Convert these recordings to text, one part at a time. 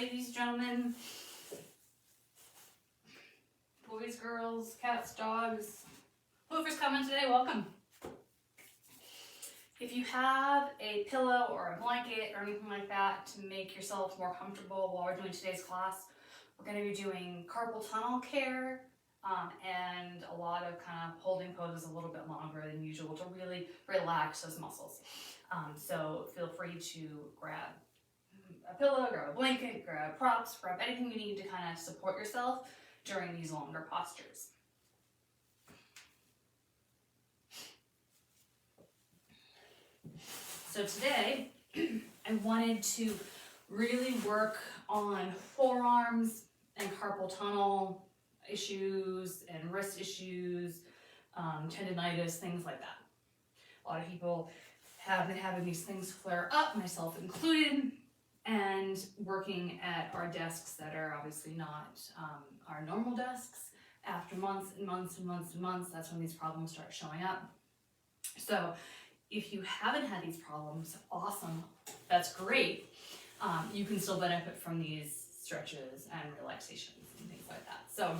ladies, gentlemen, boys, girls, cats, dogs, whoever's coming today, welcome. If you have a pillow or a blanket or anything like that to make yourself more comfortable while we're doing today's class, we're going to be doing carpal tunnel care and a lot of kind of holding poses a little bit longer than usual to really relax those muscles. So feel free to grab a pillow, grab a blanket, grab props, grab anything you need to kind of support yourself during these longer postures. So today, I wanted to really work on forearms and carpal tunnel issues and wrist issues, tendinitis, things like that. A lot of people have been having these things flare up, myself included, and working at our desks that are obviously not our normal desks. After months and months and months and months, that's when these problems start showing up. So if you haven't had these problems, awesome, that's great. You can still benefit from these stretches and relaxations and things like that. So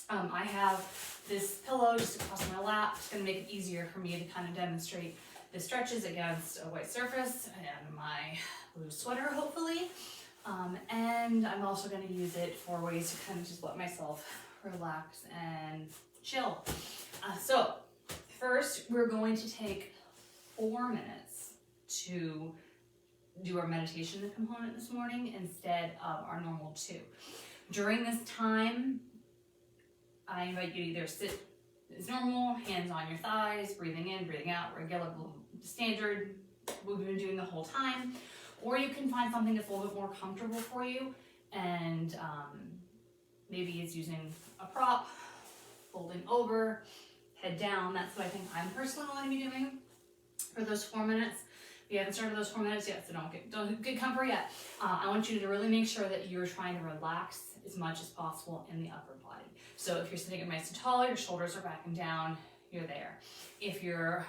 I have this pillow just across my lap. It's going to make it easier for me to kind of demonstrate the stretches against a white surface and my blue sweater, hopefully. And I'm also going to use it for ways to kind of just let myself relax and chill. So first, we're going to take 4 minutes to do our meditation component this morning instead of our normal 2. During this time, I invite you to either sit as normal, hands on your thighs, breathing in, breathing out, regular, standard, what we've been doing the whole time, or you can find something that's a little bit more comfortable for you, and maybe it's using a prop, folding over, head down. That's what I think I'm personally going to be doing for those 4 minutes. If you haven't started those 4 minutes yet, so don't get comfort yet. I want you to really make sure that you're trying to relax as much as possible in the upper body. So if you're sitting nice and tall, your shoulders are back and down, you're there. If you're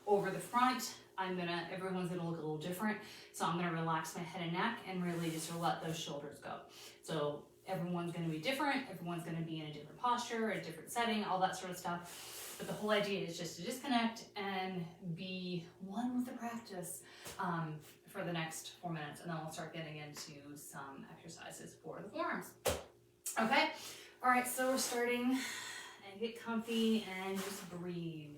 over the front, everyone's gonna look a little different. So I'm gonna relax my head and neck and really just let those shoulders go. So everyone's gonna be different. Everyone's gonna be in a different posture, a different setting, all that sort of stuff. But the whole idea is just to disconnect and be one with the practice for the next 4 minutes, and then we'll start getting into some exercises for the forearms. Okay? All right, so we're starting, and get comfy and just breathe.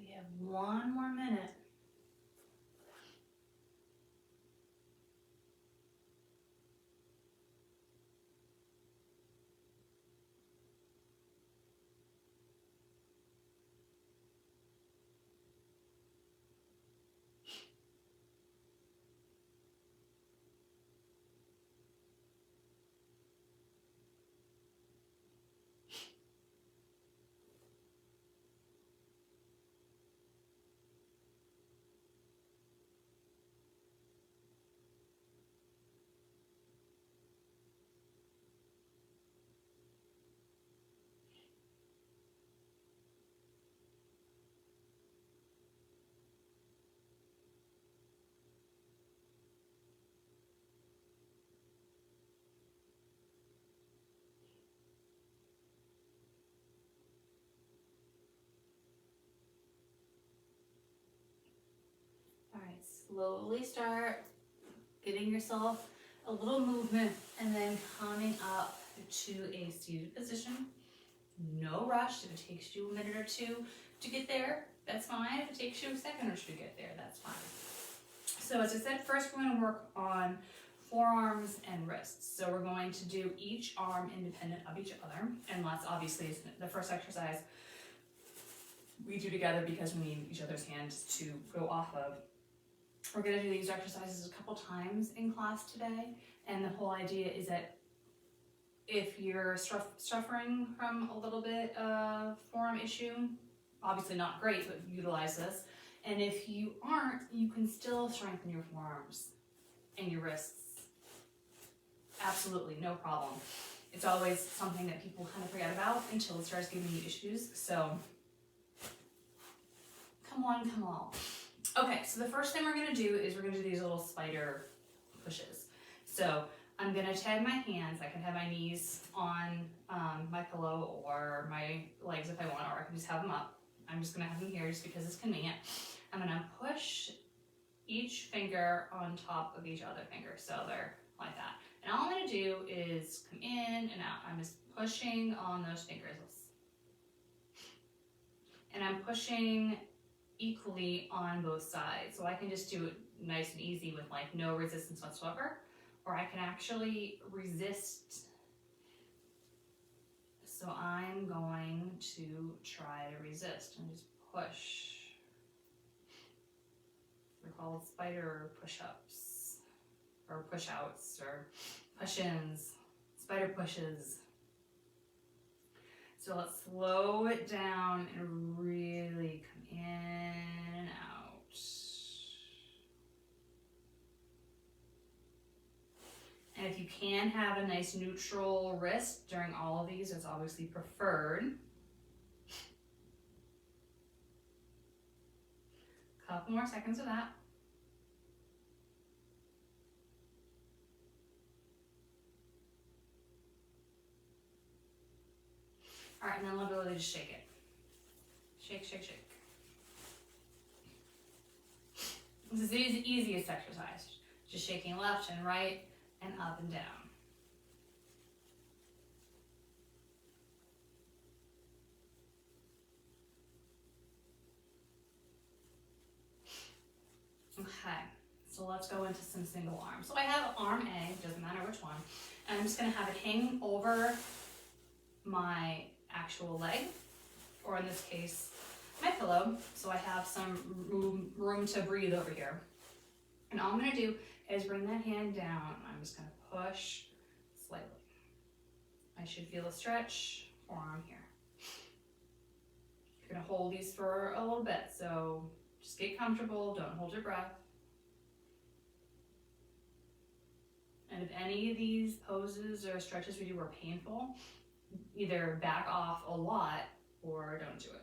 We have one more minute. All right, slowly start getting yourself a little movement and then coming up to a seated position. No rush. If it takes you a minute or two to get there, that's fine. If it takes you a second or two to get there, that's fine. So as I said, first we're going to work on forearms and wrists. So we're going to do each arm independent of each other, and that's obviously the first exercise we do together because we need each other's hands to go off of. We're going to do these exercises a couple times in class today, and the whole idea is that if you're suffering from a little bit of forearm issue, obviously not great, but utilize this. And if you aren't, you can still strengthen your forearms and your wrists. Absolutely, no problem. It's always something that people kind of forget about until it starts giving you issues. So, come on, come on. Okay, so the first thing we're gonna do is we're gonna do these little spider pushes. So I'm gonna tag my hands. I can have my knees on my pillow or my legs if I want, or I can just have them up. I'm just gonna have them here just because it's convenient. I'm gonna push each finger on top of each other finger, so they're like that. And all I'm gonna do is come in and out. I'm just pushing on those fingers. And I'm pushing equally on both sides. So I can just do it nice and easy with like no resistance whatsoever, or I can actually resist. So I'm going to try to resist and just push. They're called spider push-ups or push-outs or push-ins, spider pushes. So let's slow it down and really come in and out. And if you can have a nice neutral wrist during all of these, it's obviously preferred. Couple more seconds of that. All right, and then literally just shake it. Shake, shake, shake. This is the easiest exercise. Just shaking left and right and up and down. Okay, so let's go into some single arm. So I have arm A, doesn't matter which one, and I'm just gonna have it hang over my actual leg, or in this case, my pillow, so I have some room to breathe over here. And all I'm gonna do is bring that hand down. I'm just gonna push slightly. I should feel a stretch, forearm here. You're gonna hold these for a little bit, so just get comfortable, don't hold your breath. And if any of these poses or stretches we do are painful, either back off a lot or don't do it.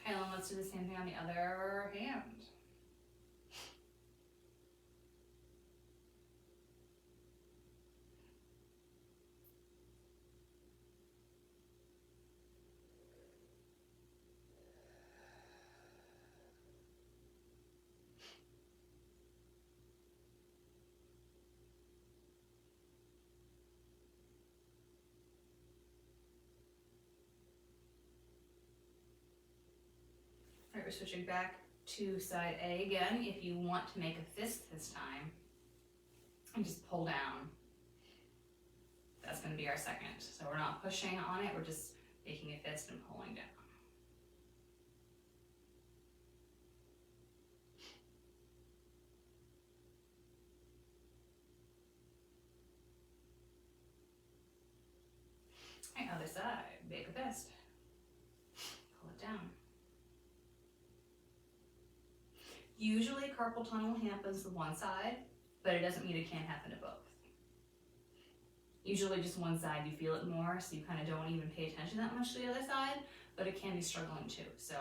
Okay, then let's do the same thing on the other hand. Alright, we're switching back to side A again. If you want to make a fist this time, and just pull down. That's going to be our second. So we're not pushing on it, we're just making a fist and pulling down. Alright, other side, make a fist. Pull it down. Usually carpal tunnel happens to one side, but it doesn't mean it can't happen to both. Usually just one side you feel it more, so you kind of don't even pay attention that much to the other side, but it can be struggling too. So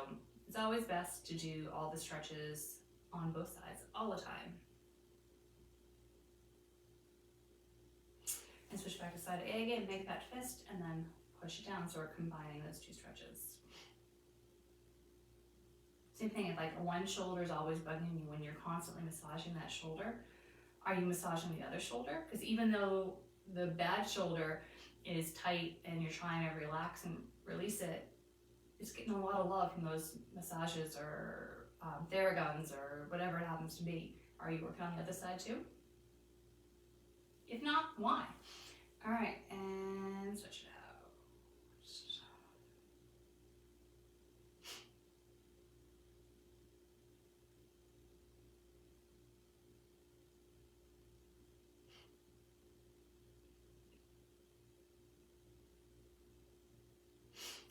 it's always best to do all the stretches on both sides all the time. And switch back to side A again, make that fist, and then push it down, so we're combining those two stretches. Same thing, if like one shoulder is always bugging you when you're constantly massaging that shoulder, are you massaging the other shoulder? Because even though the bad shoulder is tight and you're trying to relax and release it, it's getting a lot of love from those massages or Theraguns or whatever it happens to be. Are you working on the other side too? If not, why? All right, and switch it out.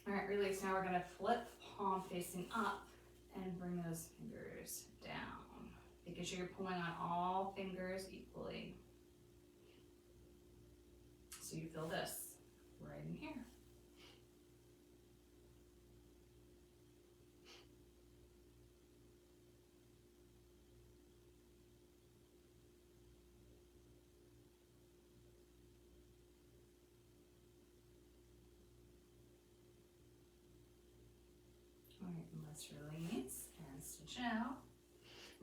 All right, release. Now we're gonna flip palm facing up and bring those fingers down. Making sure you're pulling on all fingers equally. So you feel this right in here. All right, and let's release and stitch out.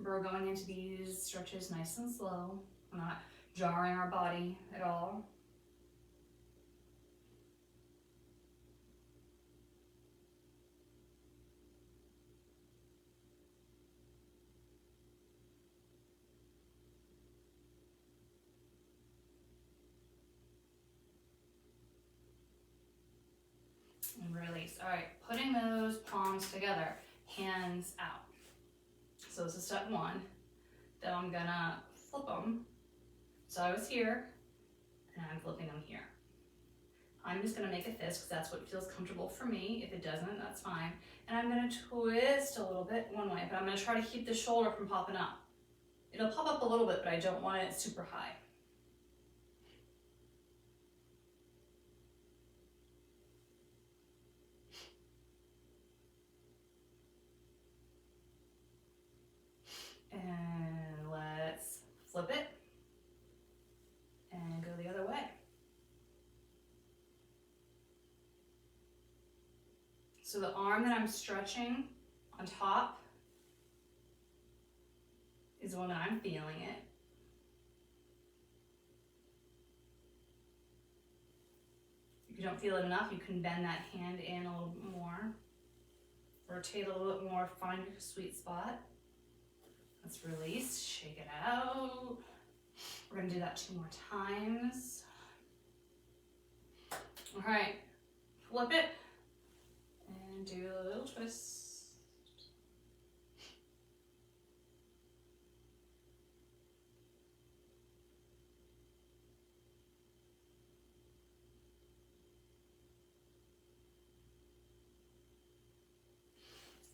We're going into these stretches nice and slow. We're not jarring our body at all. And release. All right, putting those palms together, hands out. So this is step one. Then I'm gonna flip them. So I was here, and I'm flipping them here. I'm just gonna make a fist because that's what feels comfortable for me. If it doesn't, that's fine. And I'm gonna twist a little bit one way, but I'm gonna try to keep the shoulder from popping up. It'll pop up a little bit, but I don't want it super high. And let's flip it and go the other way. So the arm that I'm stretching on top is the one that I'm feeling it. If you don't feel it enough, you can bend that hand in a little bit more. Rotate a little bit more, find your sweet spot. Let's release, shake it out. We're gonna do that 2 more times. All right, flip it and do a little twist.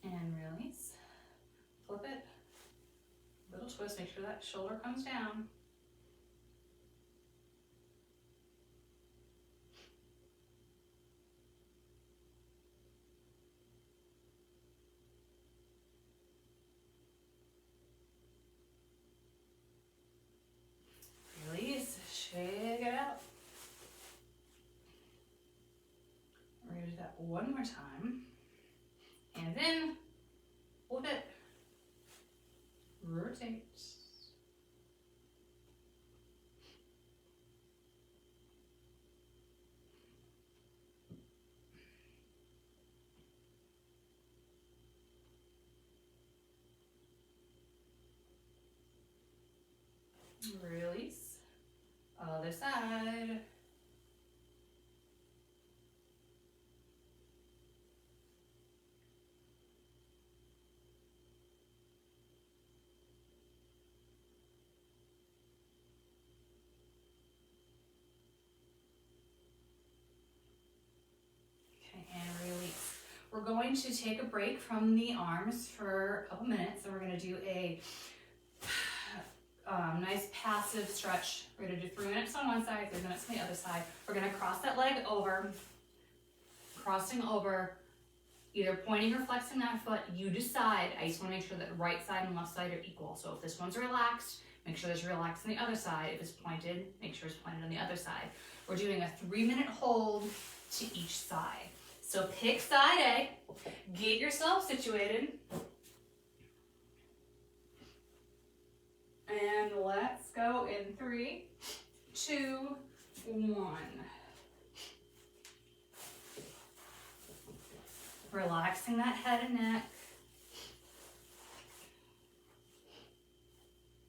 And release, flip it. Little twist, make sure that shoulder comes down. Release, shake it out. We're gonna do that one more time. And then flip it. Rotate. Release. Other side. Okay, and release. We're going to take a break from the arms for a couple minutes, and we're going to do a nice passive stretch. We're going to do 3 minutes on one side, 3 minutes on the other side. We're going to cross that leg over, crossing over, either pointing or flexing that foot. You decide. I just want to make sure that the right side and left side are equal. So if this one's relaxed, make sure there's relaxed on the other side. If it's pointed, make sure it's pointed on the other side. We're doing a 3-minute hold to each side. So pick side A, get yourself situated, and let's go in 3, 2, 1. Relaxing that head and neck.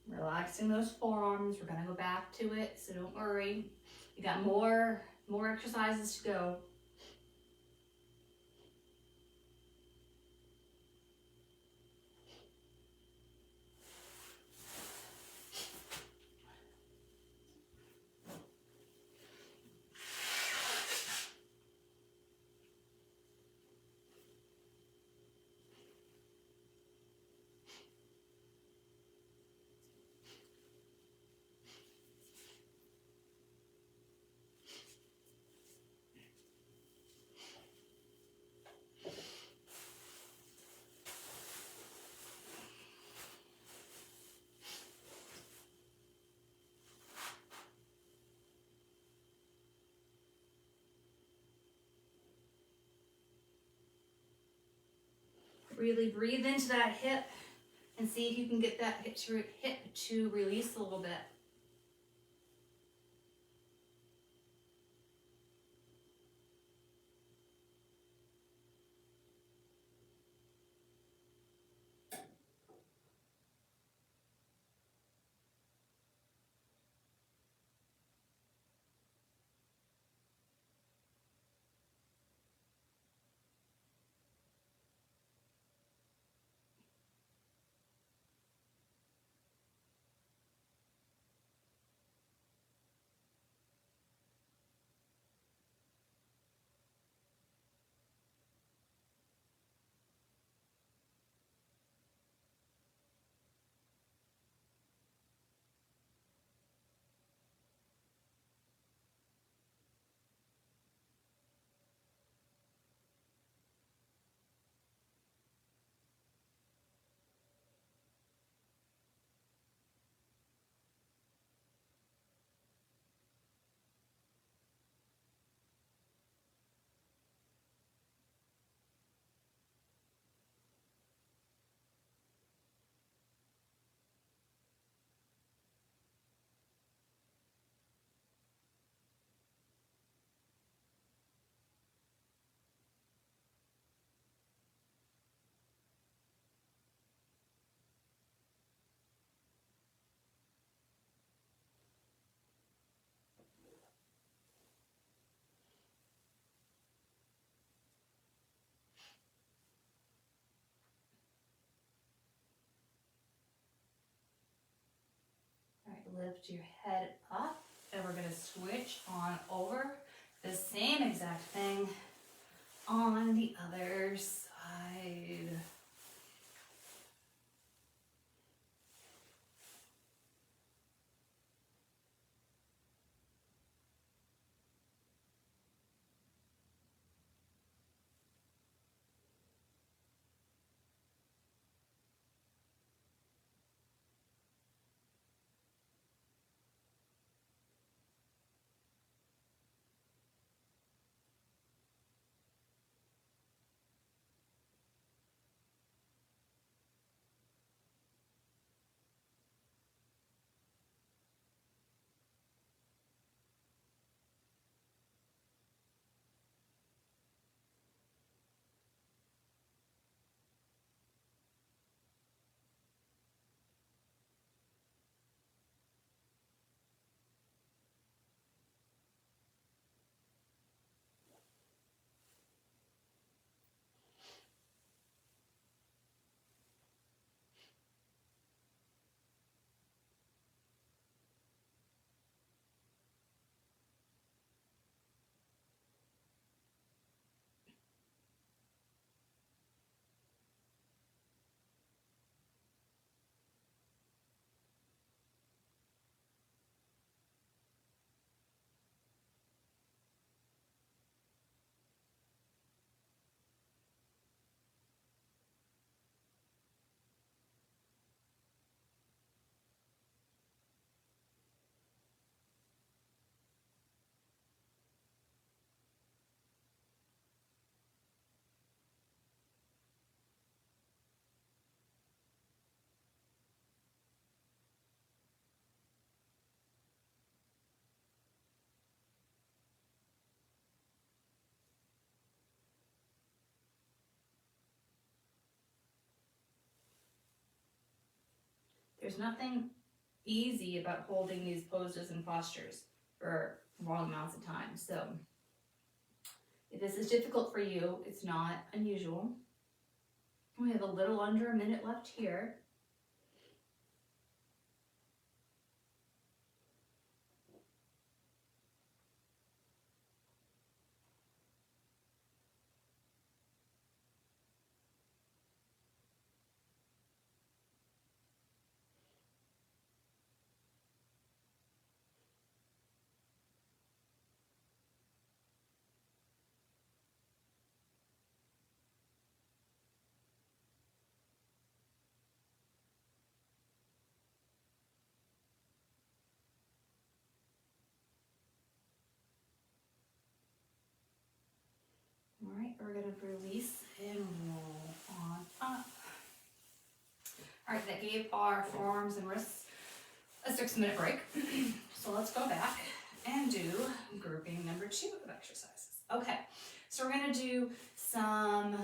Relaxing those forearms. We're gonna go back to it, so don't worry. You got more exercises to go. Really breathe into that hip and see if you can get that hip to release a little bit. All right, lift your head up, and we're gonna switch on over. The same exact thing on the other side. There's nothing easy about holding these poses and postures for long amounts of time. So if this is difficult for you, it's not unusual. We have a little under a minute left here. All right, we're gonna release and roll on up. All right, that gave our forearms and wrists a 6-minute break. So let's go back and do grouping number 2 of exercises. Okay, so we're gonna do some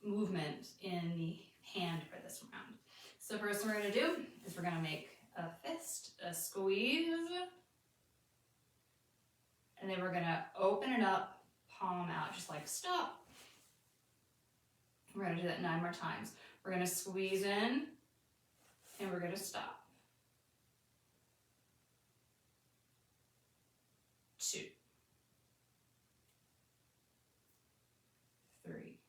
movement in the hand for this round. So first what we're gonna do is we're gonna make a fist, a squeeze, and then we're gonna open it up, palm out, just like stop. We're gonna do that 9 more times. We're gonna squeeze in, and we're gonna stop. 2, 3,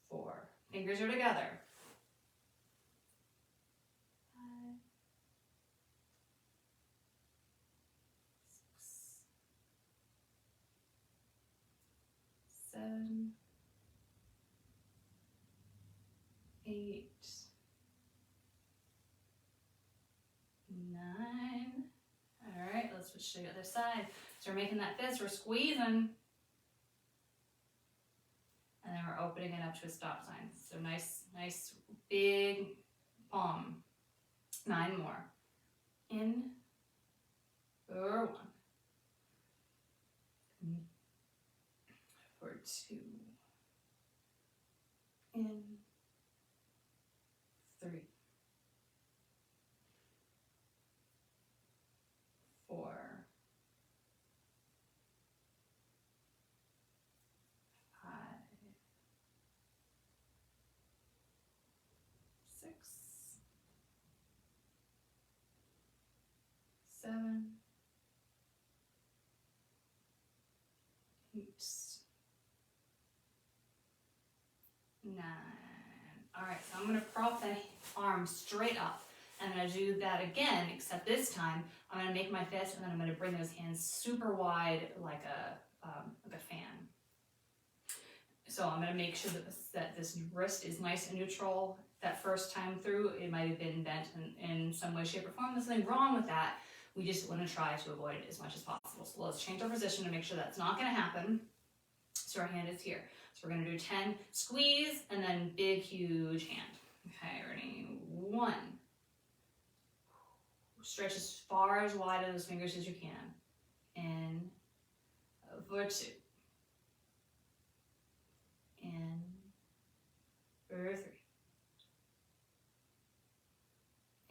4. Fingers are together. 5, 6, 7, 8, 9. All right, let's switch to the other side. So we're making that fist, we're squeezing, and then we're opening it up to a stop sign. So nice big palm. 9 more. In for 1. For 2. In 3. 4. 5. 6. 7. 8. 9. All right, so I'm going to prop the arm straight up. I'm going to do that again, except this time I'm going to make my fist and then I'm going to bring those hands super wide like a fan. So I'm going to make sure that this wrist is nice and neutral. That first time through, it might have been bent in some way, shape, or form. There's nothing wrong with that. We just want to try to avoid it as much as possible. So let's change our position to make sure that's not going to happen. So our hand is here. So we're going to do 10, squeeze, and then big, huge hand. Okay, ready? 1. Stretch as far as wide of those fingers as you can. In for 2. In for 3.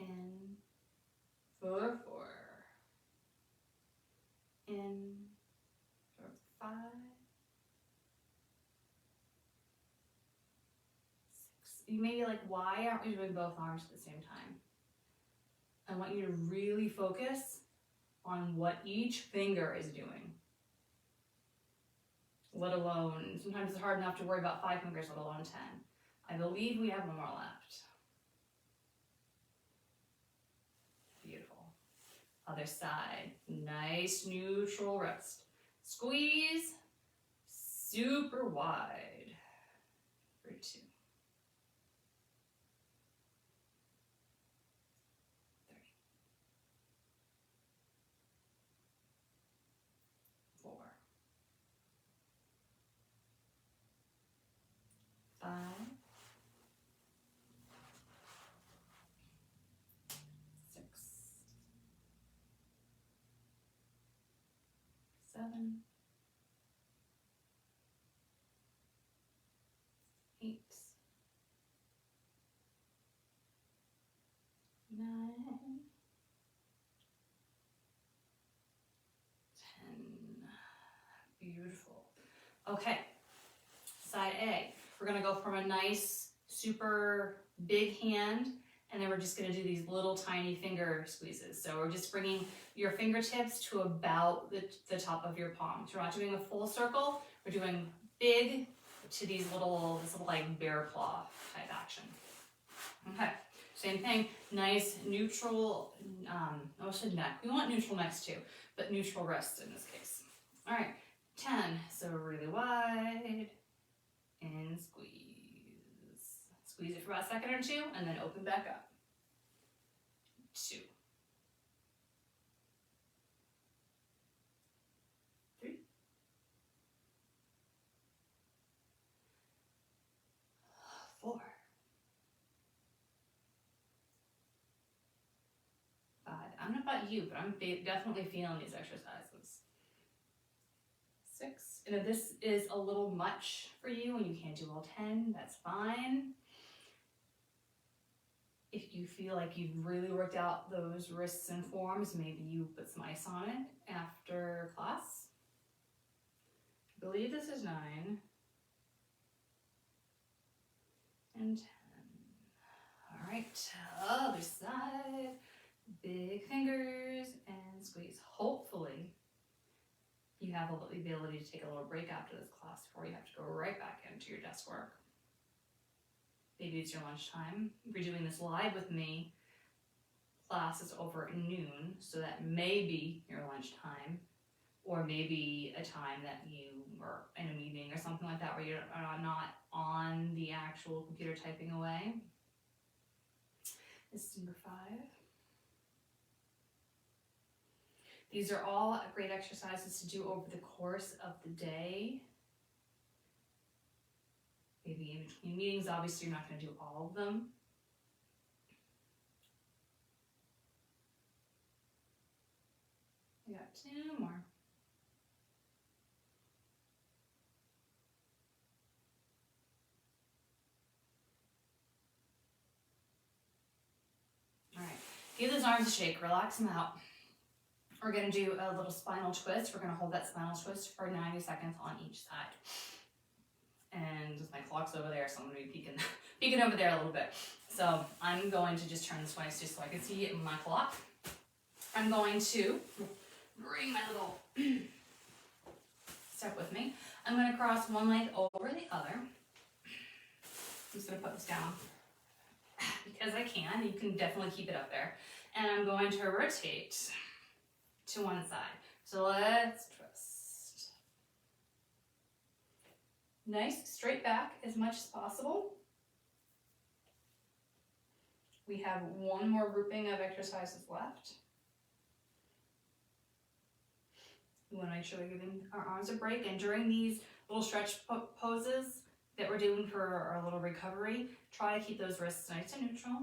In for 4. In for 5. 6. You may be like, why aren't we doing both arms at the same time? I want you to really focus on what each finger is doing. Let alone, sometimes it's hard enough to worry about 5 fingers, let alone 10. I believe we have 1 more left. Beautiful. Other side. Nice neutral wrist. Squeeze. Super wide. For 2. 3. 4. 5. 6. 7. 8. Beautiful. Okay, side A. We're gonna go from a nice, super big hand, and then we're just gonna do these little tiny finger squeezes. So we're just bringing your fingertips to about the top of your palm. So we're not doing a full circle, we're doing big to these little, this little like bear claw type action. Okay, same thing, nice neutral, I said neck. We want neutral necks too, but neutral wrist in this case. All right, 10, so really wide, and squeeze. Squeeze it for about a second or two, and then open back up. 2, 3, 4, 5. I don't know about you, but I'm definitely feeling these exercises. 6. And if this is a little much for you and you can't do all 10, that's fine. If you feel like you've really worked out those wrists and forearms, maybe you put some ice on it after class. I believe this is 9. And 10. All right, other side. Big fingers and squeeze. Hopefully, you have the ability to take a little break after this class before you have to go right back into your desk work. Maybe it's your lunchtime. If you're doing this live with me, class is over at noon, so that may be your lunchtime, or maybe a time that you are in a meeting or something like that where you're not on the actual computer typing away. This is number 5. These are all great exercises to do over the course of the day. Maybe in between meetings, obviously you're not going to do all of them. I got 2 more. All right, give those arms a shake, relax them out. We're going to do a little spinal twist. We're going to hold that spinal twist for 90 seconds on each side. And my clock's over there, so I'm going to be peeking over there a little bit. So I'm going to just turn this way just so I can see my clock. I'm going to bring my little step with me. I'm going to cross one leg over the other. I'm just going to put this down because I can. You can definitely keep it up there. And I'm going to rotate to one side. So let's twist. Nice straight back as much as possible. We have one more grouping of exercises left. We want to make sure we're giving our arms a break, and during these little stretch poses that we're doing for our little recovery, try to keep those wrists nice and neutral.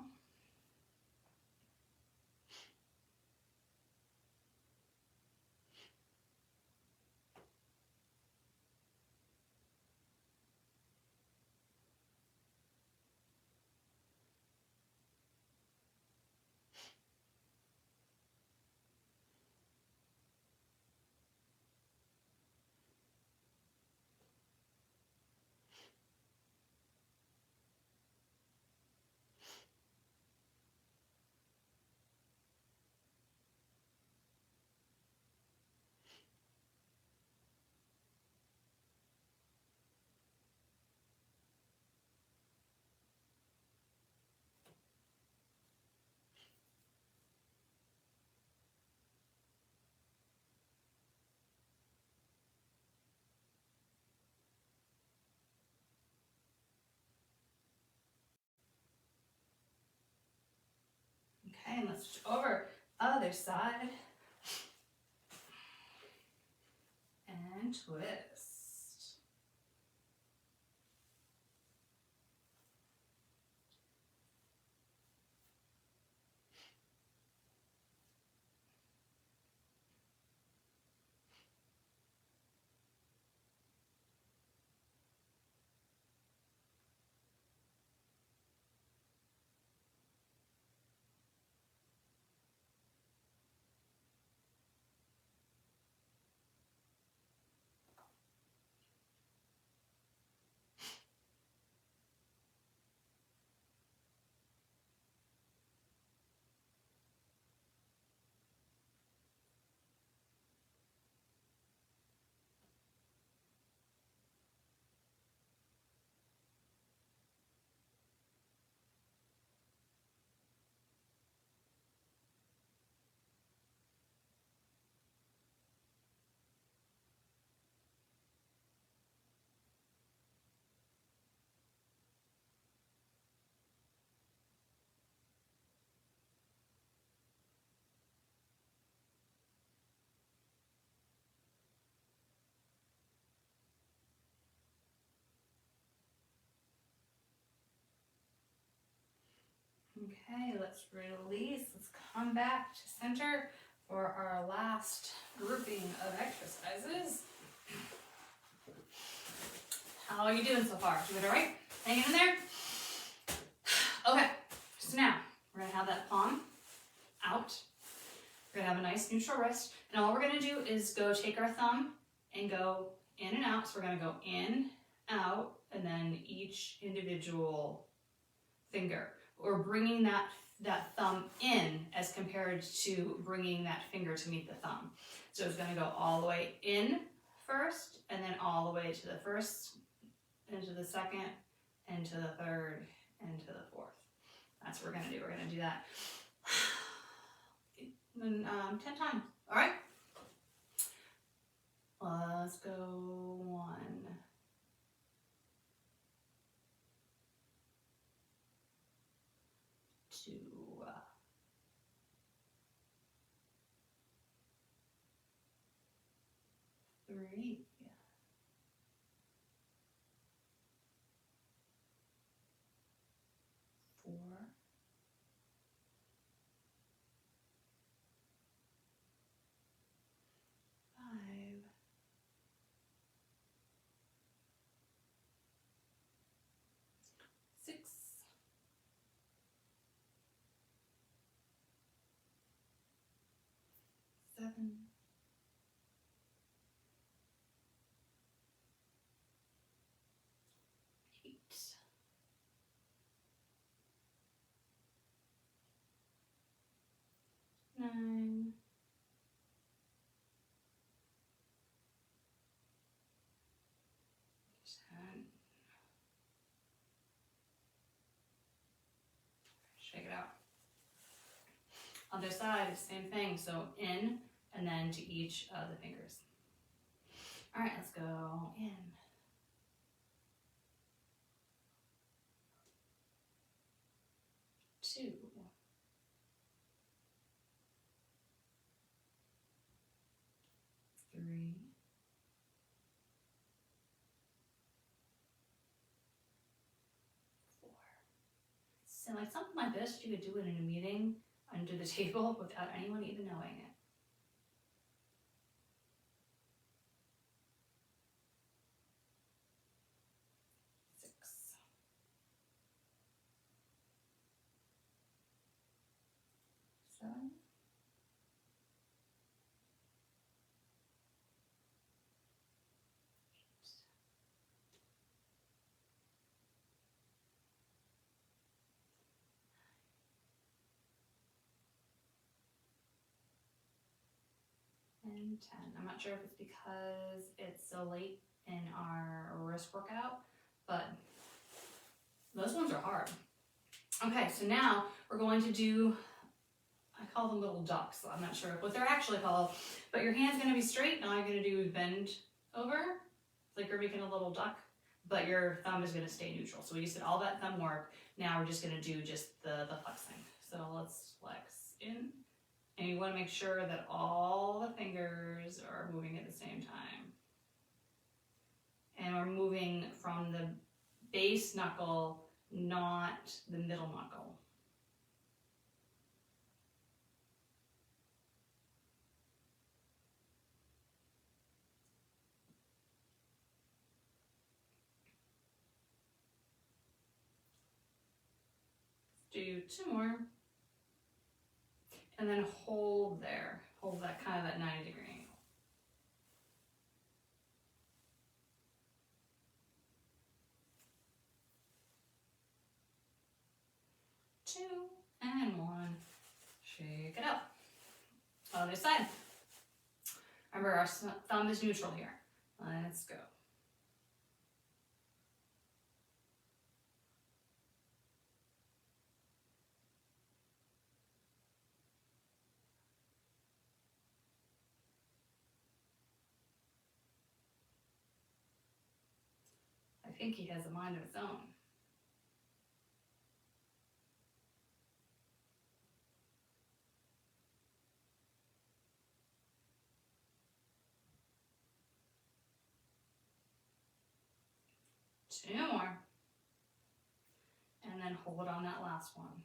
Okay, and let's switch over. Other side. And twist. Okay, let's release. Let's come back to center for our last grouping of exercises. How are you doing so far? Doing all right? Hanging in there? Okay, so now we're gonna have that palm out. We're gonna have a nice neutral wrist, and all we're gonna do is go take our thumb and go in and out. So we're gonna go in, out, and then each individual finger. Or bringing that thumb in as compared to bringing that finger to meet the thumb. So it's gonna go all the way in first, and then all the way to the first, into the second, into the third, into the fourth. That's what we're gonna do. We're gonna do that 10 times. All right? Let's go 1, 2, 3, 4, 5, 6, 7, 8, 9, 10. Shake it out. Other side, same thing. So in and then to each of the fingers. All right, let's go in. 2, 3, 4. So like something like this, you could do it in a meeting under the table without anyone even knowing it. 6, 7, and 10. I'm not sure if it's because it's so late in our wrist workout, but those ones are hard. Okay, so now we're going to do, I call them little ducks. So I'm not sure what they're actually called, but your hand's gonna be straight. And all you're gonna do is bend over, like you're making a little duck, but your thumb is gonna stay neutral. So we just did all that thumb work. Now we're just gonna do just the flexing. So let's flex in. And you wanna make sure that all the fingers are moving at the same time. And we're moving from the base knuckle, not the middle knuckle. Do 2 more. And then hold there. Hold that kind of that 90-degree angle. 2 and 1. Shake it up. Other side. Remember, our thumb is neutral here. Let's go. 'I think he has a mind of his own. 2 more. And then hold on that last one.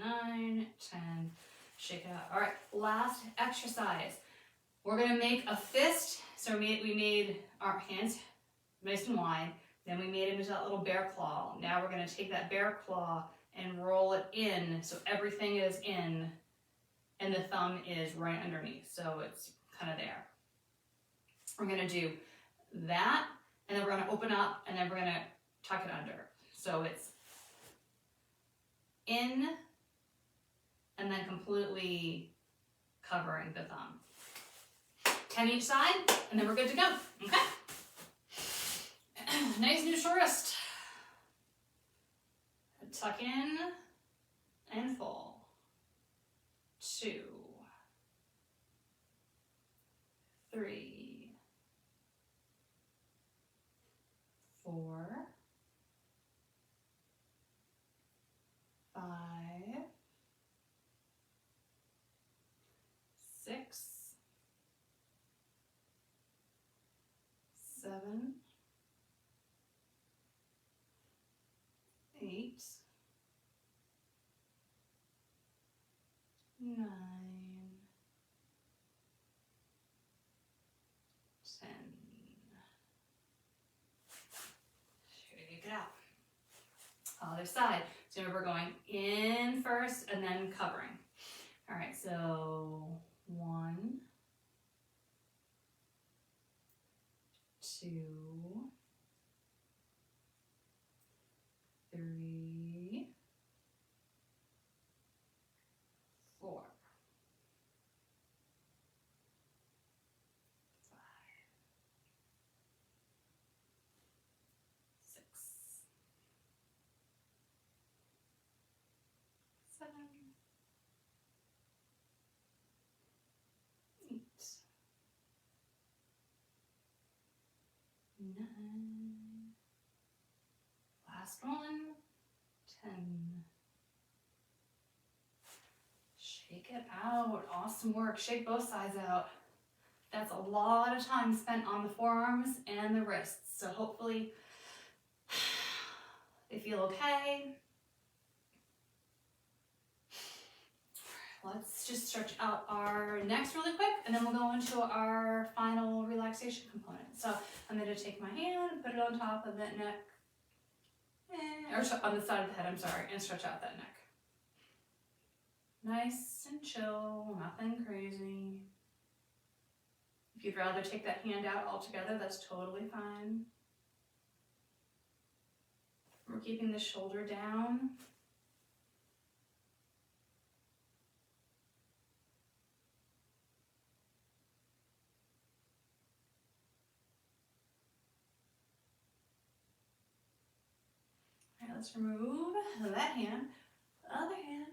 9, 10. Shake it out. All right, last exercise. We're gonna make a fist. So we made our hands nice and wide. Then we made it into that little bear claw. Now we're gonna take that bear claw and roll it in so everything is in and the thumb is right underneath. So it's kind of there. We're gonna do that, and then we're gonna open up, and then we're gonna tuck it under. So it's in, and then completely covering the thumb. 10 each side, and then we're good to go, okay? Nice neutral wrist. Tuck in and fall. 2, 3, 4, 5, 6, 7, 8, 9, 10. Shake it out. Other side. So we're going in first and then covering. All right, so 1, 2, 3, 4, 5, 6, 7, 8, 9. Last one. 10. Shake it out. Awesome work. Shake both sides out. That's a lot of time spent on the forearms and the wrists. So hopefully they feel okay. Let's just stretch out our necks really quick, and then we'll go into our final relaxation component. So I'm going to take my hand and put it on top of that neck, or on the side of the head, I'm sorry, and stretch out that neck. Nice and chill, nothing crazy. If you'd rather take that hand out altogether, that's totally fine. We're keeping the shoulder down. All right, let's remove that hand, other hand.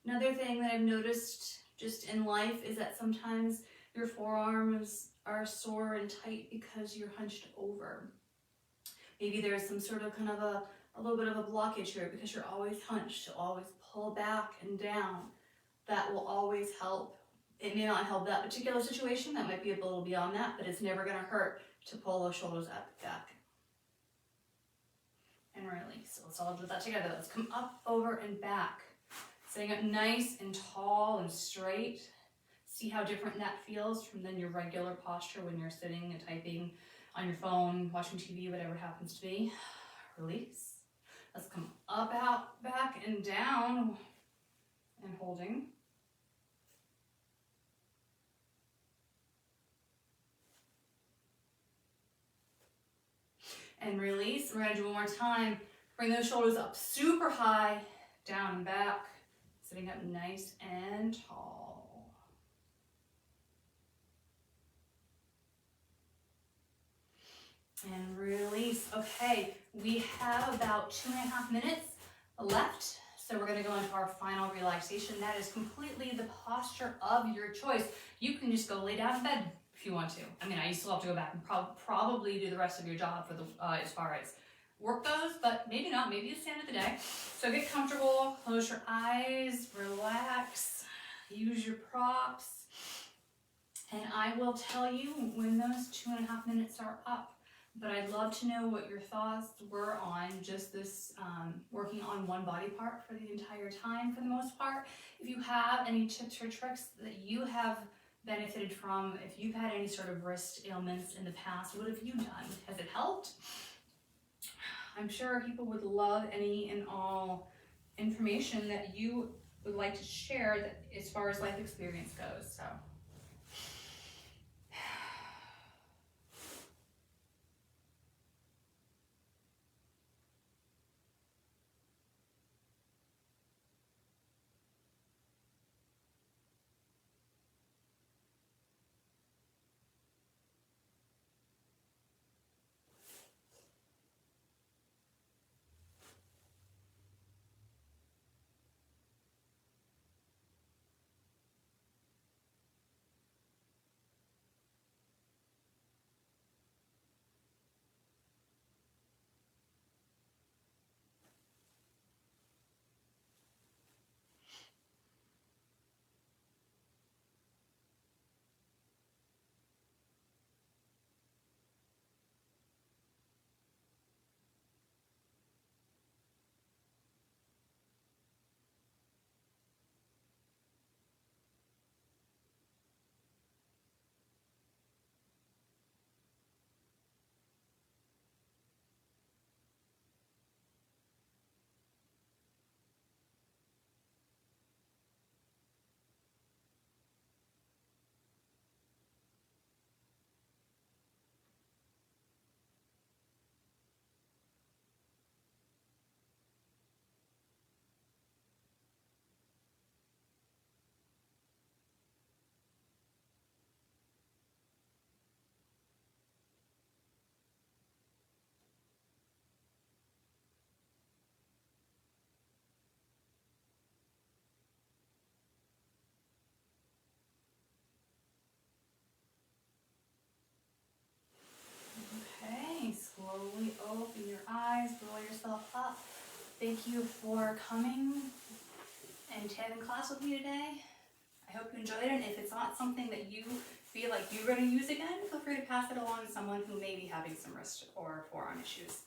Another thing that I've noticed just in life is that sometimes your forearms are sore and tight because you're hunched over. Maybe there's some sort of kind of a little bit of a blockage here because you're always hunched, so always pull back and down. That will always help. It may not help that particular situation, that might be a little beyond that, but it's never gonna hurt to pull those shoulders up, back. And release. So let's all do that together. Let's come up, over, and back. Sitting up nice and tall and straight. See how different that feels from then your regular posture when you're sitting and typing on your phone, watching TV, whatever it happens to be. Release. Let's come up, out, back, and down, and holding. And release. We're gonna do one more time. Bring those shoulders up super high, down and back. Sitting up nice and tall. And release. Okay, we have about 2.5 minutes left. So we're gonna go into our final relaxation. That is completely the posture of your choice. You can just go lay down in bed if you want to. I mean, you still have to go back and probably do the rest of your job for the as far as work goes, but maybe not. Maybe you stand at the day. So get comfortable, close your eyes, relax, use your props, And I will tell you when those 2.5 minutes are up. But I'd love to know what your thoughts were on just this working on one body part for the entire time for the most part. If you have any tips or tricks that you have benefited from, if you've had any sort of wrist ailments in the past, what have you done? Has it helped? I'm sure people would love any and all information that you would like to share that, as far as life experience goes. So. Okay, slowly open your eyes, roll yourself up. Thank you for coming and having class with me today. I hope you enjoyed it, and if it's not something that you feel like you're going to use again, feel free to pass it along to someone who may be having some wrist or forearm issues.